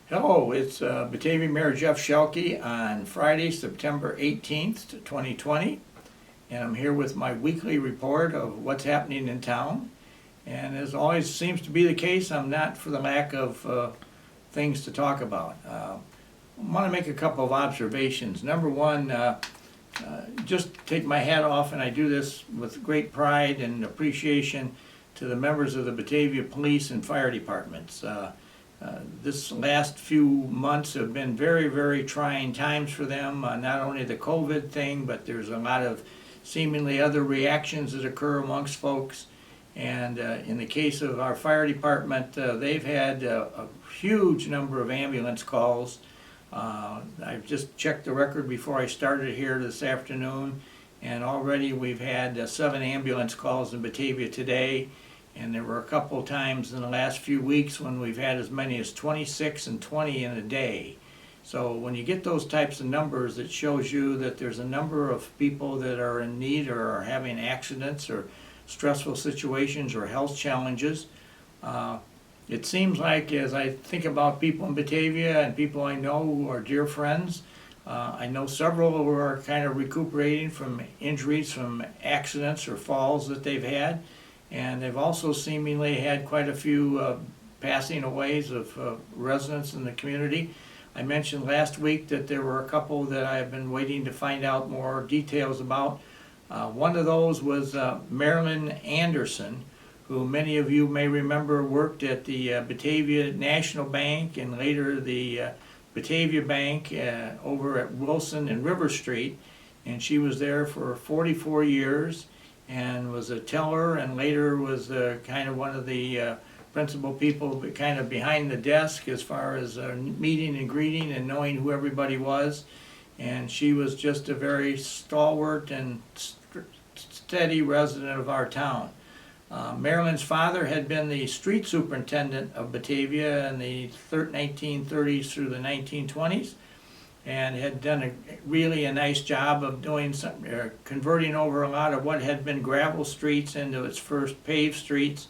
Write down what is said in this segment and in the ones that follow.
Hello, it's Batavia Mayor Jeff Schielke on Friday, September 18th, 2020, and I'm here with my weekly report of what's happening in town. And as always seems to be the case, I'm not for the lack of things to talk about. I want to make a couple of observations. Number one, just take my hat off, and I do this with great pride and appreciation to the members of the Batavia Police and Fire Departments. This last few months have been very, very trying times for them. Not only the COVID thing, but there's a lot of seemingly other reactions that occur amongst folks. And in the case of our fire department, they've had a huge number of ambulance calls. I've just checked the record before I started here this afternoon, and already we've had 7 ambulance calls in Batavia today. And there were a couple of times in the last few weeks when we've had as many as 26 and 20 in a day. So when you get those types of numbers, it shows you that there's a number of people that are in need or are having accidents or stressful situations or health challenges. It seems like as I think about people in Batavia and people I know who are dear friends, I know several who are kind of recuperating from injuries from accidents or falls that they've had. And they've also seemingly had quite a few passing aways of residents in the community. I mentioned last week that there were a couple that I've been waiting to find out more details about. One of those was Marilyn Anderson, who many of you may remember worked at the Batavia National Bank and later the Batavia Bank over at Wilson and River Street. And she was there for 44 years. And was a teller and later was kind of one of the principal people kind of behind the desk as far as meeting and greeting and knowing who everybody was. And she was just a very stalwart and steady resident of our town. Marilyn's father had been the street superintendent of Batavia in the 1930s through the 1920s. And had done really a nice job of doing some, converting over a lot of what had been gravel streets into its first paved streets.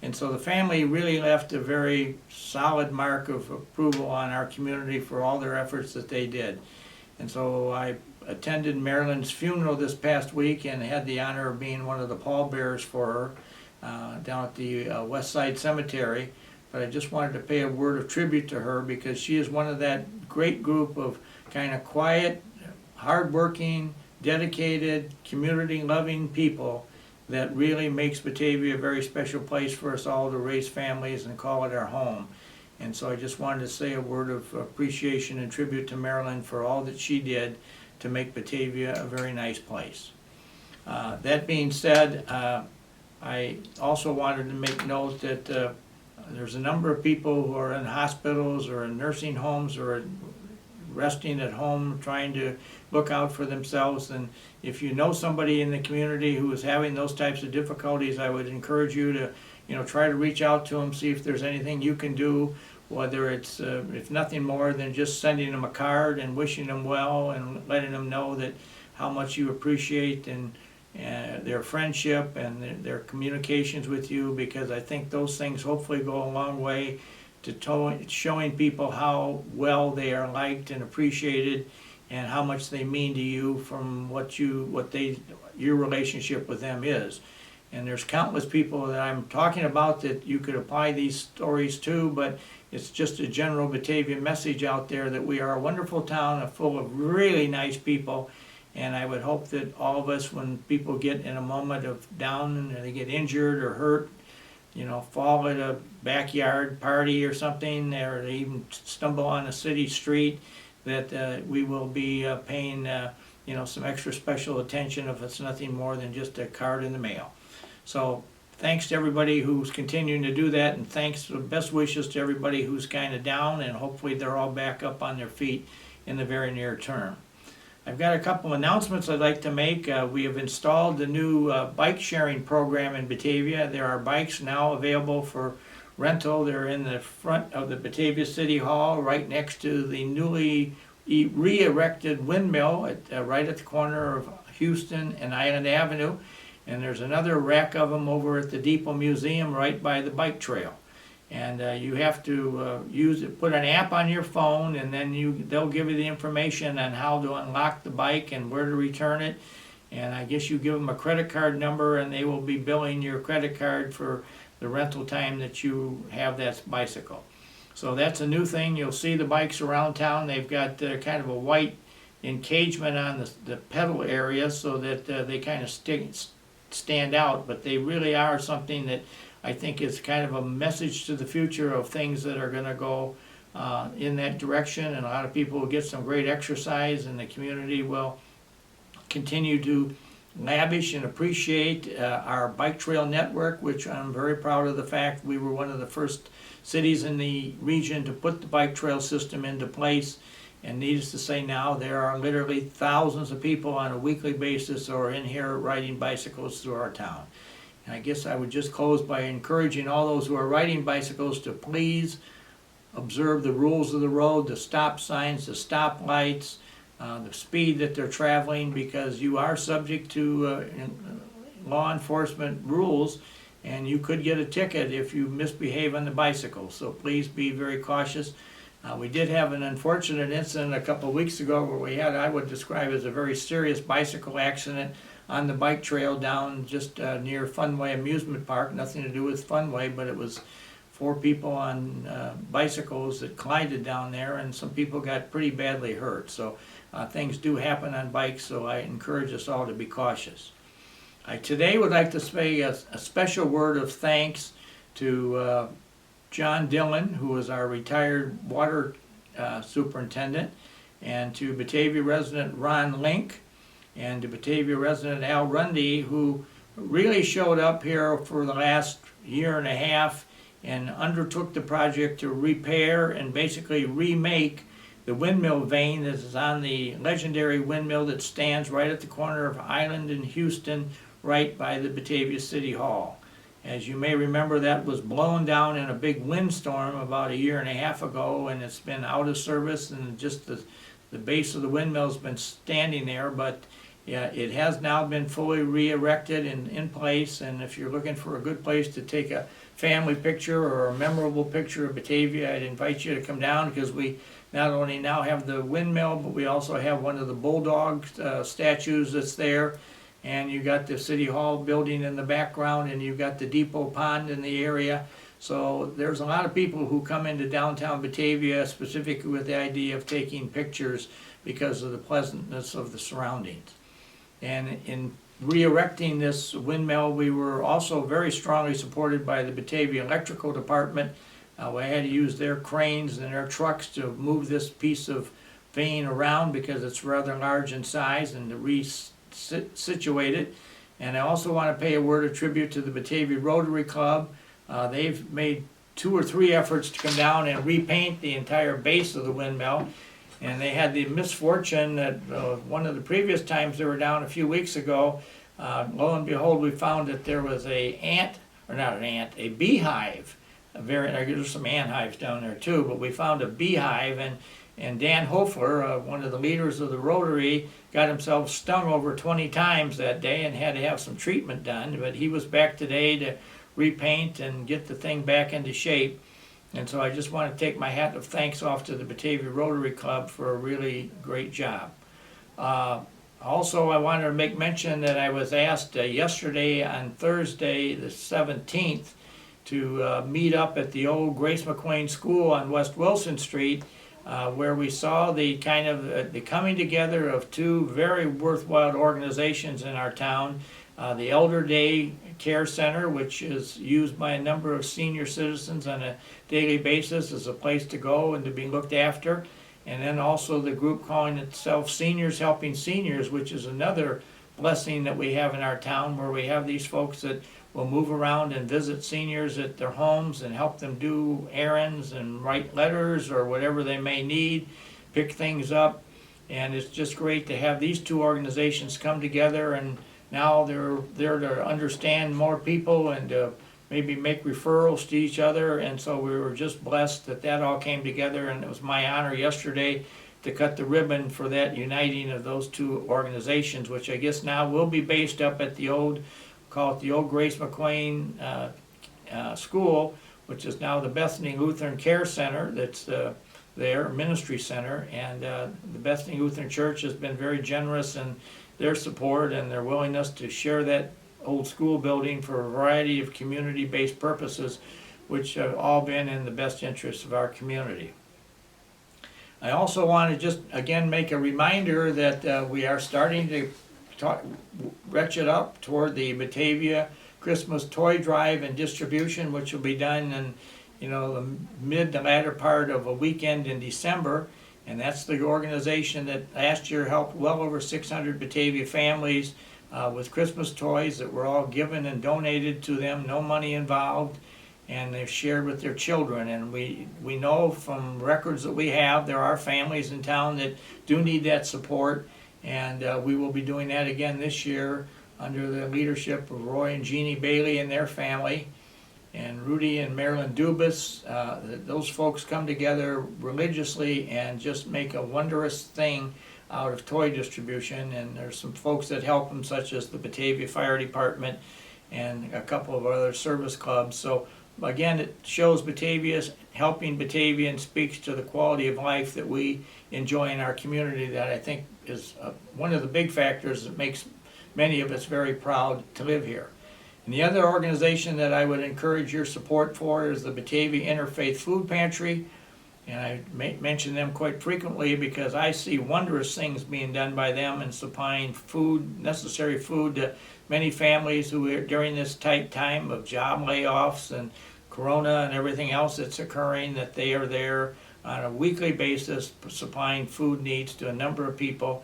And so the family really left a very solid mark of approval on our community for all their efforts that they did. And so I attended Marilyn's funeral this past week and had the honor of being one of the pallbearers for her down at the West Side Cemetery. But I just wanted to pay a word of tribute to her because she is one of that great group of kind of quiet, hardworking, dedicated, community-loving people that really makes Batavia a very special place for us all to raise families and call it our home. And so I just wanted to say a word of appreciation and tribute to Marilyn for all that she did to make Batavia a very nice place. That being said, I also wanted to make note that there's a number of people who are in hospitals or in nursing homes or resting at home trying to look out for themselves. And if you know somebody in the community who is having those types of difficulties, I would encourage you to try to reach out to them, see if there's anything you can do, whether it's if nothing more than just sending them a card and wishing them well and letting them know that how much you appreciate and their friendship and their communications with you, because I think those things hopefully go a long way to showing people how well they are liked and appreciated and how much they mean to you from your relationship with them is. And there's countless people that I'm talking about that you could apply these stories to, but it's just a general Batavia message out there that we are a wonderful town full of really nice people. And I would hope that all of us, when people get in a moment of down and they get injured or hurt, fall at a backyard party or something, or they even stumble on a city street, that we will be paying some extra special attention if it's nothing more than just a card in the mail. So thanks to everybody who's continuing to do that, and thanks, best wishes to everybody who's kind of down, and hopefully they're all back up on their feet in the very near term. I've got a couple announcements I'd like to make. We have installed the new bike sharing program in Batavia. There are bikes now available for rental. They're in the front of the Batavia City Hall, right next to the newly re-erected windmill right at the corner of Houston and Island Avenue. And there's another rack of them over at the Depot Museum right by the bike trail. And you have to put an app on your phone, and then they'll give you the information on how to unlock the bike and where to return it. And I guess you give them a credit card number, and they will be billing your credit card for the rental time that you have that bicycle. So that's a new thing. You'll see the bikes around town. They've got kind of a white encagement on the pedal area so that they kind of stand out, but they really are something that I think is kind of a message to the future of things that are going to go in that direction, and a lot of people will get some great exercise, and the community will continue to lavish and appreciate our bike trail network, which I'm very proud of the fact we were one of the first cities in the region to put the bike trail system into place. And needless to say, now there are literally thousands of people on a weekly basis who are in here riding bicycles through our town. And I guess I would just close by encouraging all those who are riding bicycles to please observe the rules of the road, the stop signs, the stop lights, the speed that they're traveling, because you are subject to law enforcement rules, and you could get a ticket if you misbehave on the bicycle. So please be very cautious. We did have an unfortunate incident a couple of weeks ago where we had, I would describe as a very serious bicycle accident on the bike trail down just near Funway Amusement Park. Nothing to do with Funway, but it was 4 people on bicycles that collided down there, and some people got pretty badly hurt. So things do happen on bikes, so I encourage us all to be cautious. I today would like to say a special word of thanks to John Dillon, who is our retired water superintendent, and to Batavia resident Ron Link, and to Batavia resident Al Rundy, who really showed up here for the last year and a half and undertook the project to repair and basically remake the windmill vane that is on the legendary windmill that stands right at the corner of Island and Houston, right by the Batavia City Hall. As you may remember, that was blown down in a big windstorm about a year and a half ago, and it's been out of service, and just the base of the windmill has been standing there, but yeah, it has now been fully re-erected and in place. And if you're looking for a good place to take a family picture or a memorable picture of Batavia, I'd invite you to come down, because we not only now have the windmill, but we also have one of the bulldog statues that's there. And you got the City Hall building in the background, and you've got the depot pond in the area. So there's a lot of people who come into downtown Batavia specifically with the idea of taking pictures because of the pleasantness of the surroundings. And in re-erecting this windmill, we were also very strongly supported by the Batavia Electrical Department. We had to use their cranes and their trucks to move this piece of vane around because it's rather large in size, and to re-situate it. And I also want to pay a word of tribute to the Batavia Rotary Club. They've made 2 or 3 efforts to come down and repaint the entire base of the windmill. And they had the misfortune that one of the previous times they were down a few weeks ago, lo and behold, we found that there was a beehive. There's some ant hives down there too, but we found a beehive, and Dan Hofler, one of the leaders of the Rotary, got himself stung over 20 times that day and had to have some treatment done. But he was back today to repaint and get the thing back into shape. And so I just want to take my hat of thanks off to the Batavia Rotary Club for a really great job. Also, I wanted to make mention that I was asked yesterday on Thursday the 17th to meet up at the old Grace McQueen School on West Wilson Street, where we saw the kind of the coming together of 2 very worthwhile organizations in our town. The Elder Day Care Center, which is used by a number of senior citizens on a daily basis as a place to go and to be looked after. And then also the group calling itself Seniors Helping Seniors, which is another blessing that we have in our town, where we have these folks that will move around and visit seniors at their homes and help them do errands and write letters or whatever they may need, pick things up. And it's just great to have these 2 organizations come together, and now they're there to understand more people and to maybe make referrals to each other. And so we were just blessed that that all came together, and it was my honor yesterday to cut the ribbon for that uniting of those 2 organizations, which I guess now will be based up at the old, call it the old Grace McQueen School, which is now the Bethany Lutheran Care Center that's their ministry center. And the Bethany Lutheran Church has been very generous in their support and their willingness to share that old school building for a variety of community-based purposes, which have all been in the best interests of our community. I also want to just again make a reminder that we are starting to ratchet up toward the Batavia Christmas toy drive and distribution, which will be done in the mid to latter part of a weekend in December. And that's the organization that last year helped well over 600 Batavia families with Christmas toys that were all given and donated to them, no money involved, and they've shared with their children. And we know from records that we have, there are families in town that do need that support, and we will be doing that again this year under the leadership of Roy and Jeannie Bailey and their family, and Rudy and Marilyn Dubas. Those folks come together religiously and just make a wondrous thing out of toy distribution. And there's some folks that help them, such as the Batavia Fire Department and a couple of other service clubs. So again, it shows Batavia's helping Batavia and speaks to the quality of life that we enjoy in our community, that I think is one of the big factors that makes many of us very proud to live here. And the other organization that I would encourage your support for is the Batavia Interfaith Food Pantry. And I mention them quite frequently because I see wondrous things being done by them in supplying food, necessary food, to many families who are during this tight time of job layoffs and corona and everything else that's occurring, that they are there on a weekly basis supplying food needs to a number of people.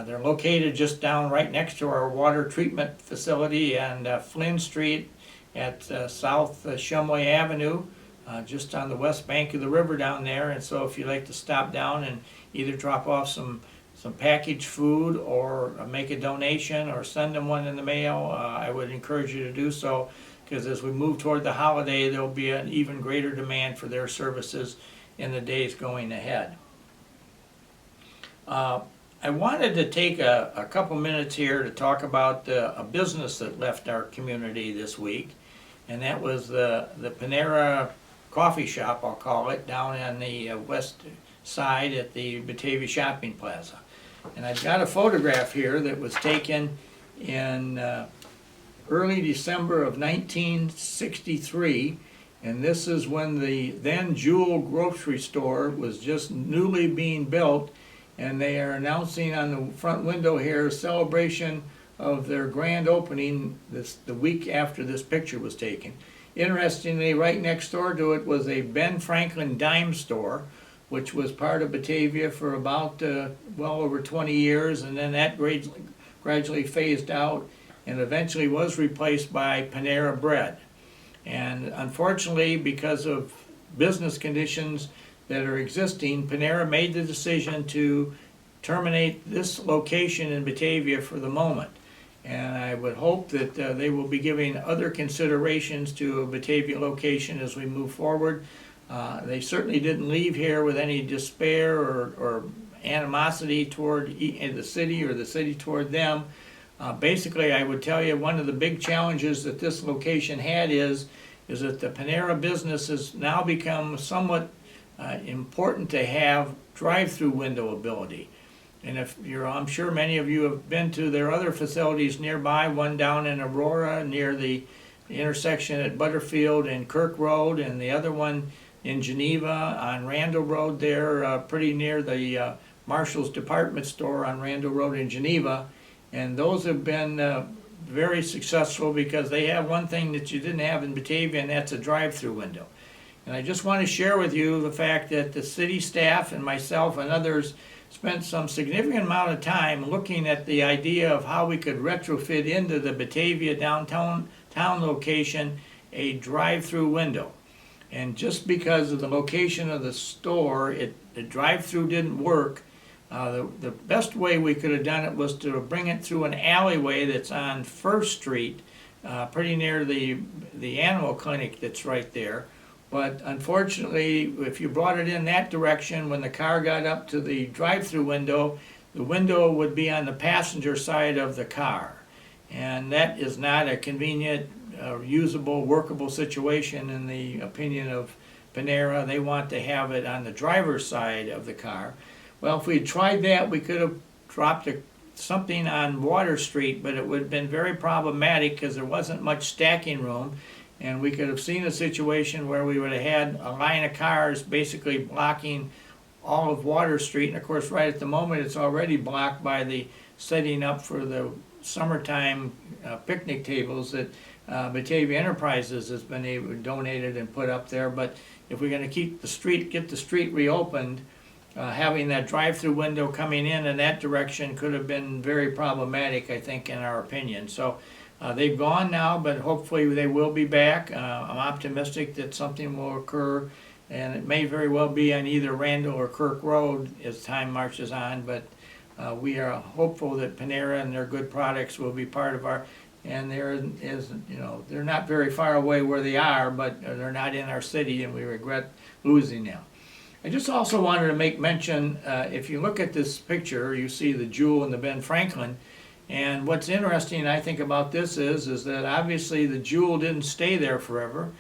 They're located just down right next to our water treatment facility and Flynn Street at South Shumway Avenue, just on the west bank of the river down there. And so if you'd like to stop down and either drop off some packaged food or make a donation or send them one in the mail, I would encourage you to do so, because as we move toward the holiday, there'll be an even greater demand for their services in the days going ahead. I wanted to take a couple minutes here to talk about a business that left our community this week, and that was the Panera coffee shop, I'll call it, down on the west side at the Batavia Shopping Plaza. And I've got a photograph here that was taken in early December of 1963, and this is when the then Jewel grocery store was just newly being built. And they are announcing on the front window here a celebration of their grand opening the week after this picture was taken. Interestingly, right next door to it was a Ben Franklin dime store, which was part of Batavia for about well over 20 years, and then that gradually phased out and eventually was replaced by Panera Bread. And unfortunately, because of business conditions that are existing, Panera made the decision to terminate this location in Batavia for the moment. And I would hope that they will be giving other considerations to a Batavia location as we move forward. They certainly didn't leave here with any despair or animosity toward the city or the city toward them. Basically, I would tell you one of the big challenges that this location had is that the Panera business has now become somewhat important to have drive-through window ability. And if I'm sure many of you have been to their other facilities nearby, one down in Aurora near the intersection at Butterfield and Kirk Road, and the other one in Geneva on Randall Road there, pretty near the Marshall's department store on Randall Road in Geneva. And those have been very successful because they have one thing that you didn't have in Batavia, and that's a drive-through window. And I just want to share with you the fact that the city staff and myself and others spent some significant amount of time looking at the idea of how we could retrofit into the Batavia downtown location a drive-through window. And just because of the location of the store, the drive-through didn't work. The best way we could have done it was to bring it through an alleyway that's on First Street, pretty near the animal clinic that's right there. But unfortunately, if you brought it in that direction, when the car got up to the drive-through window, the window would be on the passenger side of the car. And that is not a convenient usable, workable situation in the opinion of Panera. They want to have it on the driver's side of the car. Well, if we had tried that, we could have dropped something on Water Street, but it would have been very problematic because there wasn't much stacking room, and we could have seen a situation where we would have had a line of cars basically blocking all of Water Street, and of course right at the moment it's already blocked by the setting up for the summertime picnic tables that Batavia Enterprises has been donated and put up there. But if we're going to get the street reopened, having that drive-through window coming in that direction could have been very problematic, I think, in our opinion. So they've gone now, but hopefully they will be back. I'm optimistic that something will occur, and it may very well be on either Randall or Kirk Road as time marches on, but we are hopeful that Panera and their good products will be part of our, and there is, they're not very far away where they are, but they're not in our city, and we regret losing them. I just also wanted to make mention, if you look at this picture, you see the Jewel and the Ben Franklin, and what's interesting, I think, about this is that obviously the Jewel didn't stay there forever.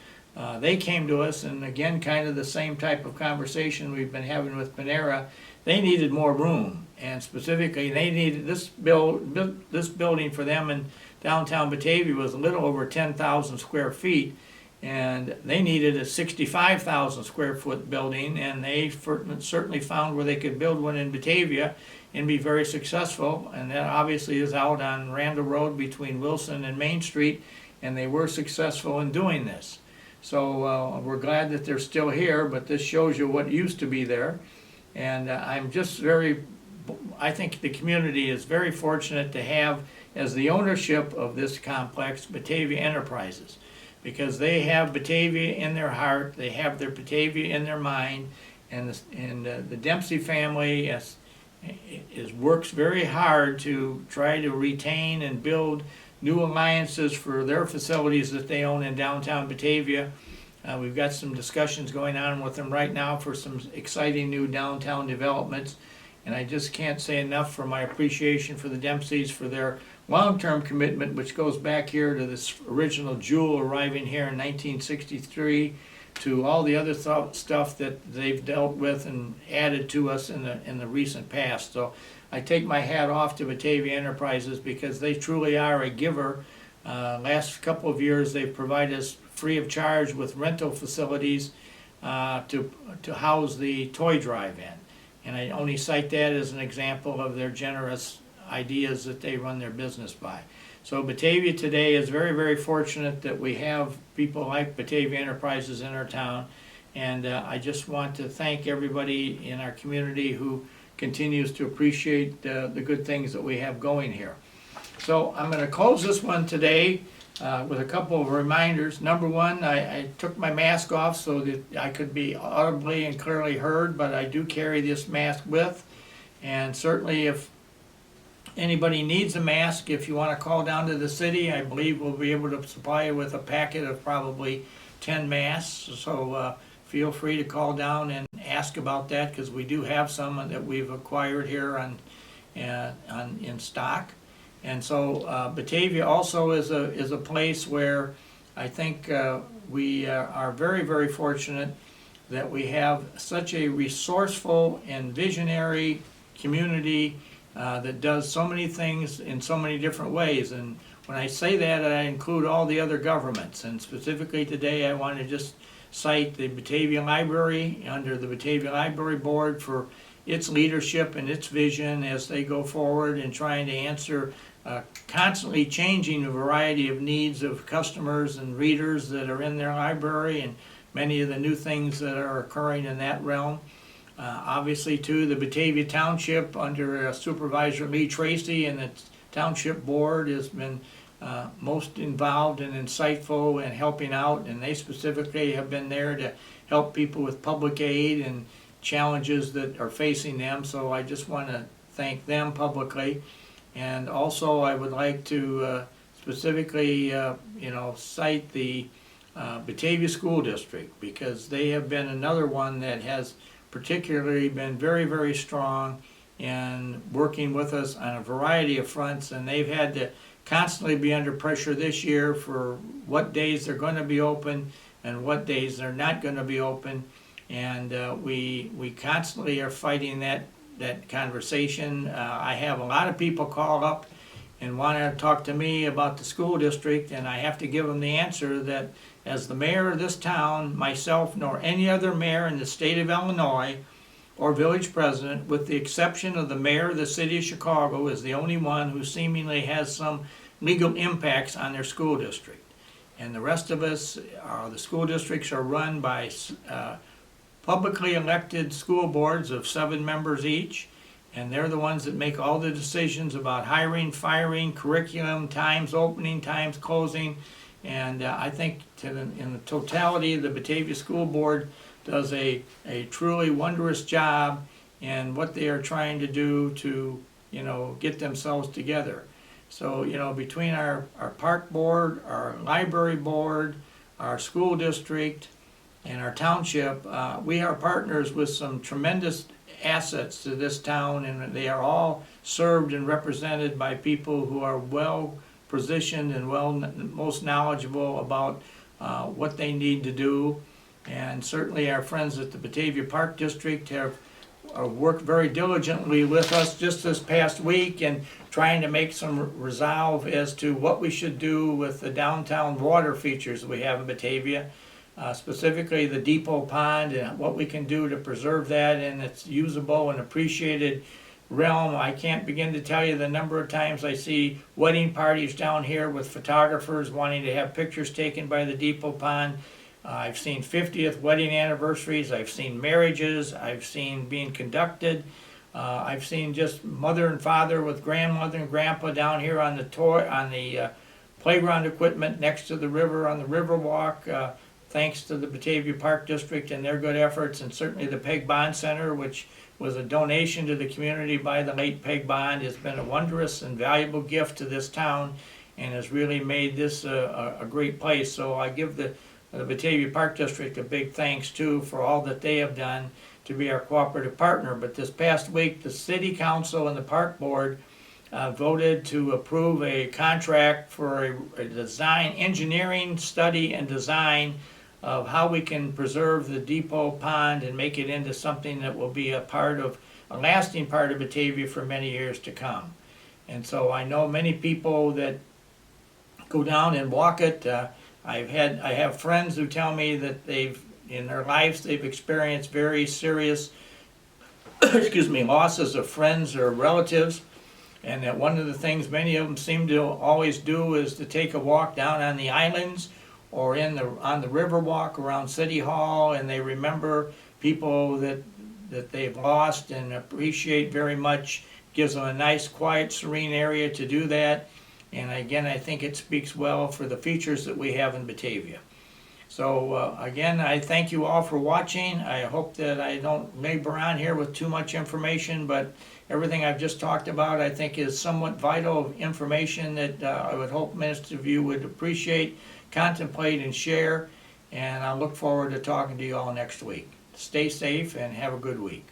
They came to us, and again, kind of the same type of conversation we've been having with Panera. They needed more room, and specifically, they needed this building for them in downtown Batavia was a little over 10,000 square feet, and they needed a 65,000 square foot building, and they certainly found where they could build one in Batavia and be very successful, and that obviously is out on Randall Road between Wilson and Main Street, and they were successful in doing this. So we're glad that they're still here, but this shows you what used to be there. And I'm just I think the community is very fortunate to have as the ownership of this complex Batavia Enterprises, because they have Batavia in their heart, they have their Batavia in their mind, and the Dempsey family works very hard to try to retain and build new alliances for their facilities that they own in downtown Batavia. We've got some discussions going on with them right now for some exciting new downtown developments, and I just can't say enough for my appreciation for the Dempseys for their long-term commitment, which goes back here to this original Jewel arriving here in 1963, to all the other stuff that they've dealt with and added to us in the recent past. So I take my hat off to Batavia Enterprises because they truly are a giver. Last couple of years they've provided us free of charge with rental facilities to house the toy drive-in. And I only cite that as an example of their generous ideas that they run their business by. So Batavia today is very, very fortunate that we have people like Batavia Enterprises in our town, and I just want to thank everybody in our community who continues to appreciate the good things that we have going here. So I'm going to close this one today with a couple of reminders. Number one, I took my mask off so that I could be audibly and clearly heard, but I do carry this mask with, and certainly if anybody needs a mask, if you want to call down to the city, I believe we'll be able to supply you with a packet of probably 10 masks. So feel free to call down and ask about that, because we do have some that we've acquired here in stock. And so Batavia also is a place where I think we are very, very fortunate that we have such a resourceful and visionary community that does so many things in so many different ways. And when I say that, I include all the other governments. And specifically today, I want to just cite the Batavia Library under the Batavia Library Board for its leadership and its vision as they go forward in trying to answer constantly changing a variety of needs of customers and readers that are in their library, and many of the new things that are occurring in that realm. Obviously, too, the Batavia Township under Supervisor Lee Tracy and the Township Board has been most involved and insightful in helping out, and they specifically have been there to help people with public aid and challenges that are facing them. So I just want to thank them publicly. And also I would like to specifically cite the Batavia School District, because they have been another one that has particularly been very, very strong in working with us on a variety of fronts, and they've had to constantly be under pressure this year for what days they're going to be open and what days they're not going to be open. And we constantly are fighting that conversation. I have a lot of people call up and want to talk to me about the school district, and I have to give them the answer that as the mayor of this town, myself nor any other mayor in the state of Illinois or village president, with the exception of the mayor of the city of Chicago, is the only one who seemingly has some legal impacts on their school district. And the rest of us, the school districts are run by publicly elected school boards of 7 members each, and they're the ones that make all the decisions about hiring, firing, curriculum, times opening, times closing. And I think in the totality, the Batavia School Board does a truly wondrous job in what they are trying to do to, get themselves together. So, between our park board, our library board, our school district, and our township, we are partners with some tremendous assets to this town, and they are all served and represented by people who are well positioned and most knowledgeable about what they need to do. And certainly our friends at the Batavia Park District have worked very diligently with us just this past week and trying to make some resolve as to what we should do with the downtown water features we have in Batavia. Specifically the Depot Pond and what we can do to preserve that in its usable and appreciated realm. I can't begin to tell you the number of times I see wedding parties down here with photographers wanting to have pictures taken by the Depot Pond. I've seen 50th wedding anniversaries, I've seen marriages, I've seen being conducted. I've seen just mother and father with grandmother and grandpa down here on the playground equipment next to the river on the Riverwalk. Thanks to the Batavia Park District and their good efforts, and certainly the Peg Bond Center, which was a donation to the community by the late Peg Bond, has been a wondrous and valuable gift to this town and has really made this a great place. So I give the Batavia Park District a big thanks too for all that they have done to be our cooperative partner. But this past week, the City Council and the Park Board voted to approve a contract for a design, engineering study and design of how we can preserve the Depot Pond and make it into something that will be a lasting part of Batavia for many years to come. And so I know many people that go down and walk it. I have friends who tell me that in their lives they've experienced very serious losses of friends or relatives, and that one of the things many of them seem to always do is to take a walk down on the islands or on the Riverwalk around City Hall, and they remember people that they've lost and appreciate very much. Gives them a nice, quiet, serene area to do that. And again, I think it speaks well for the features that we have in Batavia. So again, I thank you all for watching. I hope that I don't labor on here with too much information, but everything I've just talked about I think is somewhat vital information that I would hope most of you would appreciate, contemplate, and share. And I look forward to talking to you all next week. Stay safe and have a good week.